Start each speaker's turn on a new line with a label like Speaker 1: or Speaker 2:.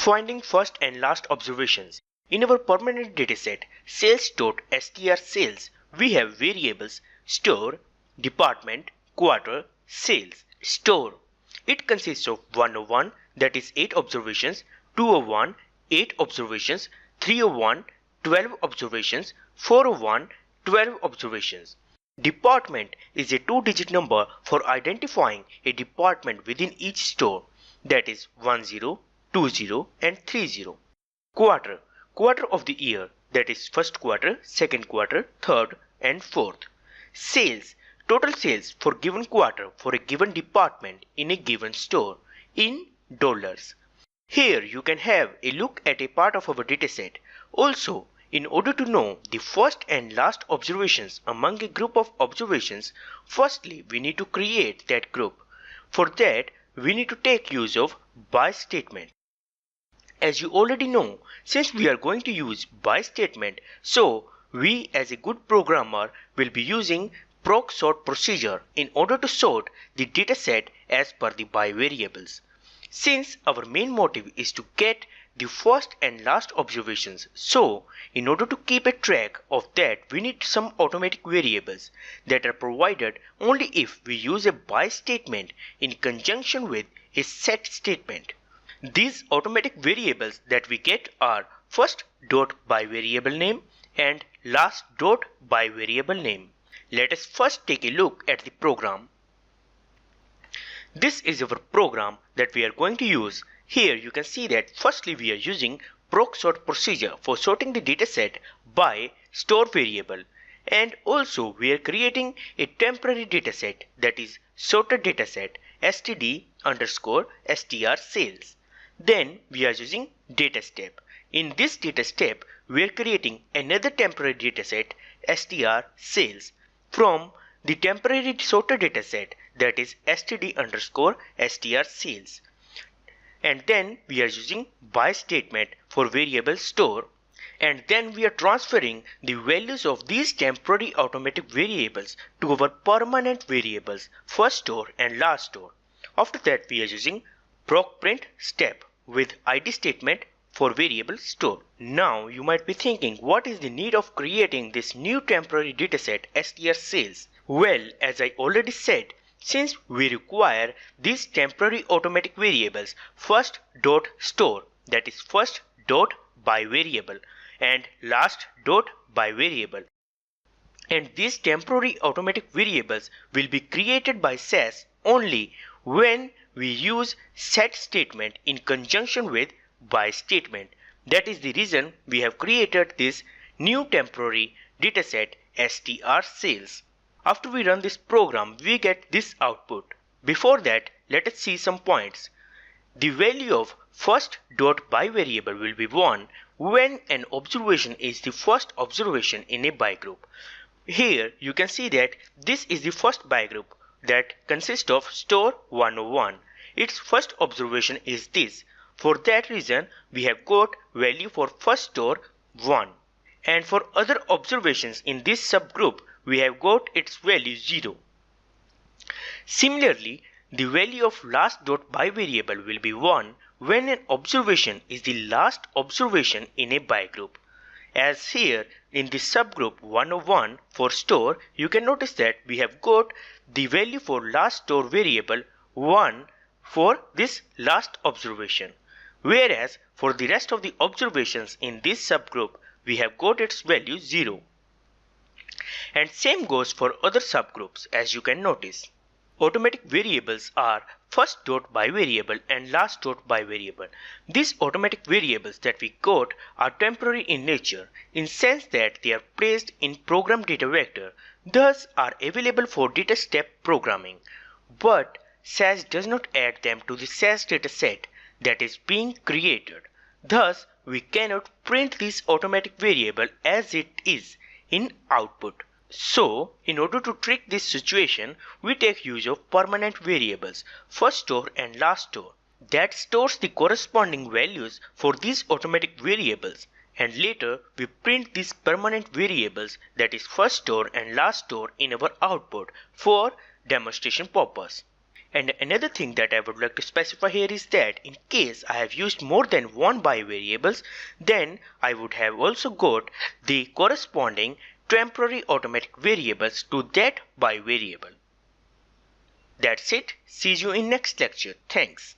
Speaker 1: Finding first and last observations. In our permanent dataset sales.str_sales, we have variables store, department, quarter, sales. Store. It consists of 101, that is 8 observations, 201, 8 observations, 301, 12 observations, 401, 12 observations. Department is a 2-digit number for identifying a department within each store, that is 10, 20 and 30. Quarter. Quarter of the year, that is first quarter, second quarter, third and fourth. Sales. Total sales for given quarter for a given department in a given store in dollars. Here you can have a look at a part of our dataset. Also, in order to know the first and last observations among a group of observations, firstly we need to create that group. For that, we need to take use of by statement. As you already know, since we are going to use by statement, so we as a good programmer will be using proc sort procedure in order to sort the dataset as per the by variables. Since our main motive is to get the first and last observations, so in order to keep a track of that, we need some automatic variables that are provided only if we use a by statement in conjunction with a set statement. These automatic variables that we get are first dot by variable name and last dot by variable name. Let us first take a look at the program. This is our program that we are going to use. Here you can see that firstly we are using proc sort procedure for sorting the dataset by store variable, and also we are creating a temporary dataset, that is sorted dataset std_str_sales. Then we are using data step. In this data step, we are creating another temporary dataset str_sales from the temporary sorted dataset, that is std_str_sales. And then we are using by statement for variable store. And then we are transferring the values of these temporary automatic variables to our permanent variables first store and last store. After that we are using proc print step with id statement for variable store. Now you might be thinking, what is the need of creating this new temporary dataset str_sales? Well, as I already said, since we require these temporary automatic variables first dot store, that is first dot by variable, and last dot by variable, and these temporary automatic variables will be created by SAS only when we use set statement in conjunction with by statement. That is the reason we have created this new temporary dataset str_sales. After we run this program, we get this output. Before that, let us see some points. The value of first dot by variable will be 1 when an observation is the first observation in a by group. Here you can see that this is the first by group that consists of store 101. Its first observation is this. For that reason, we have got value for first store 1. And for other observations in this subgroup, we have got its value 0. Similarly, the value of last dot by variable will be 1 when an observation is the last observation in a by group. As here in the subgroup 101 for store, you can notice that we have got the value for last store variable 1 for this last observation, whereas for the rest of the observations in this subgroup we have got its value 0. And same goes for other subgroups, as you can notice. Automatic variables are first dot by variable and last dot by variable. These automatic variables that we got are temporary in nature, in sense that they are placed in program data vector, thus are available for data step programming. But SAS does not add them to the SAS dataset that is being created. Thus, we cannot print this automatic variable as it is in output. So, in order to trick this situation, we take use of permanent variables, first store and last store, that stores the corresponding values for these automatic variables, and later we print these permanent variables, that is first store and last store, in our output for demonstration purpose. And another thing that I would like to specify here is that in case I have used more than one by variables, then I would have also got the corresponding temporary automatic variables to that by variable. That's it. See you in next lecture. Thanks.